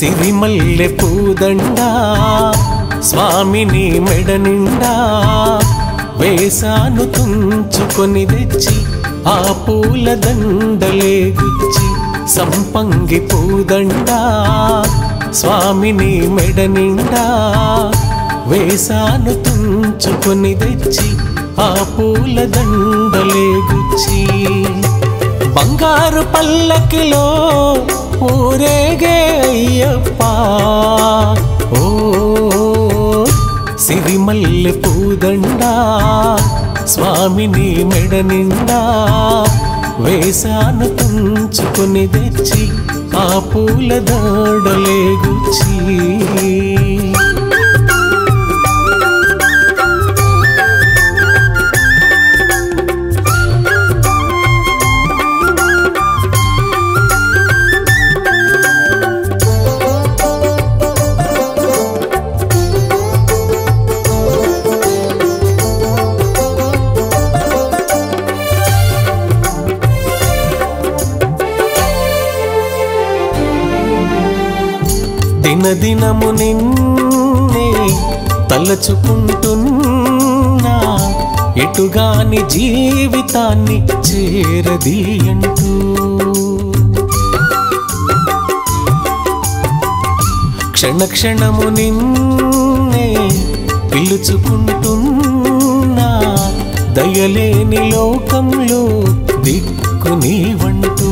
సిరిమల్లె పూదండ స్వామిని మెడ నిండా వేసాను తుంచుకొని తెచ్చి ఆ పూల దండలే గుచ్చి సంపంగి పూదండ స్వామిని మెడ నిండా వేసాను తుంచుకొని తెచ్చి ఆ పూల దండలే గుచ్చి బంగారు పల్లకిలో ఊరేగే అయ్యప్ప ఓ సిరిమల్లె పూదండ స్వామిని మెడ నిండా వేసాను తుంచుకొని తెచ్చి ఆ పూల దండలే గుచ్చి దినదినము నిన్నే తలచుకుంటున్నా ఎటుగాని జీవితాన్ని చేరదీయంటూ క్షణ క్షణము నిన్నే పిలుచుకుంటున్నా దయలేని లోకంలో దిక్కు నీవంటూ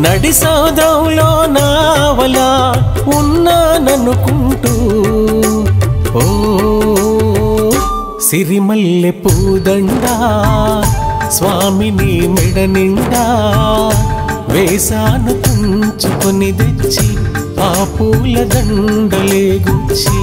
నడి సౌదంలో నావలా ఉన్నాననుకుంటూ ఓ సిరిమల్లె పూదండ స్వామిని మెడ నిండా వేసాను తుంచుకొని తెచ్చి ఆ పూల దండలే గుచ్చి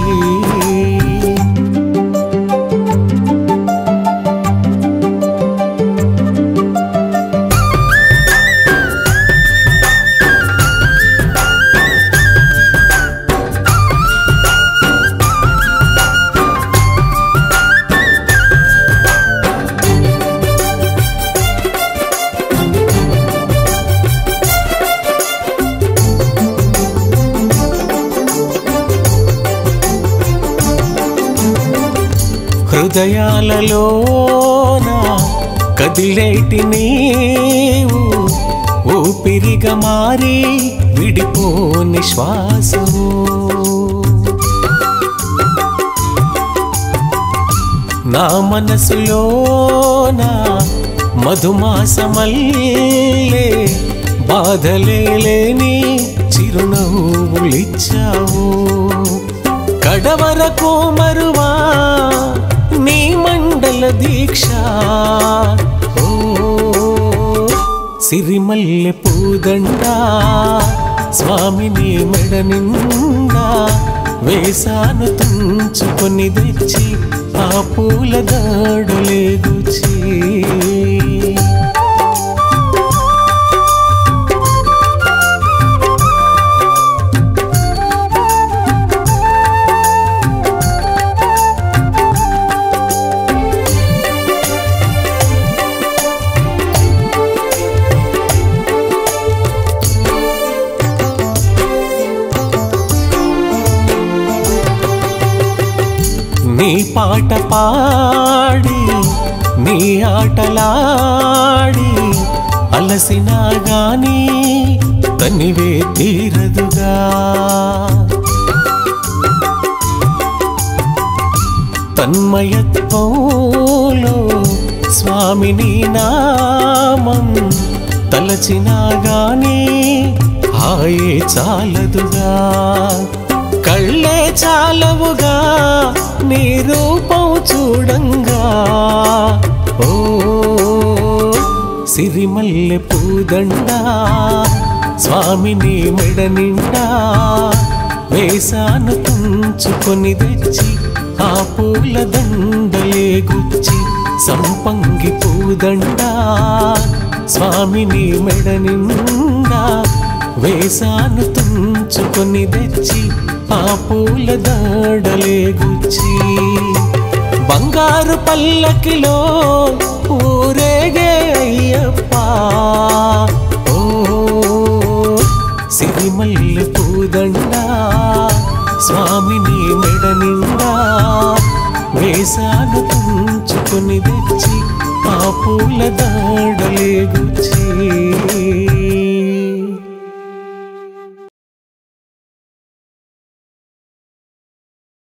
హృదయాలలోన కదిలేటి నీవు ఊపిరిగా మారి విడిపోని శ్వాసము నా మనసులోన మధుమాసమల్లే బాధలే లేని చిరునవ్వులిచ్చావు కడవరకు మరువా నీ మండల దీక్ష ఓ సిరిమల్లె పూదండ స్వామిని మెడ నిండా వేసాను తుంచుకొని తెచ్చి ఆ పూల దండలే గుచ్చి నీ పాట పాడి నీ ఆటలాడి అలసినా గాని తనివే తీరదుగా తన్మయత్వంలో స్వామిని నామం తలచినా గాని హాయే చాలదుగా కళ్ళే చాలవుగా నీ రూపం చూడంగా ఓ సిరిమల్లె పూదండ స్వామిని మెడ నిండా వేసాను తుంచుకొని తెచ్చి ఆ పూల దండలే గుచ్చి సంపంగి పూదండ స్వామిని మెడ నిండా వేసాను తుంచుకొని తెచ్చి ఆ పూల దండలే గుచ్చి బంగారు పల్లకిలో ఊరేగే అయ్యప్ప ఓ సిరిమల్లె పూదండ పూదండ స్వామిని మెడ నిండా వేసాను తుంచుకొని తెచ్చి ఆ పూలదండ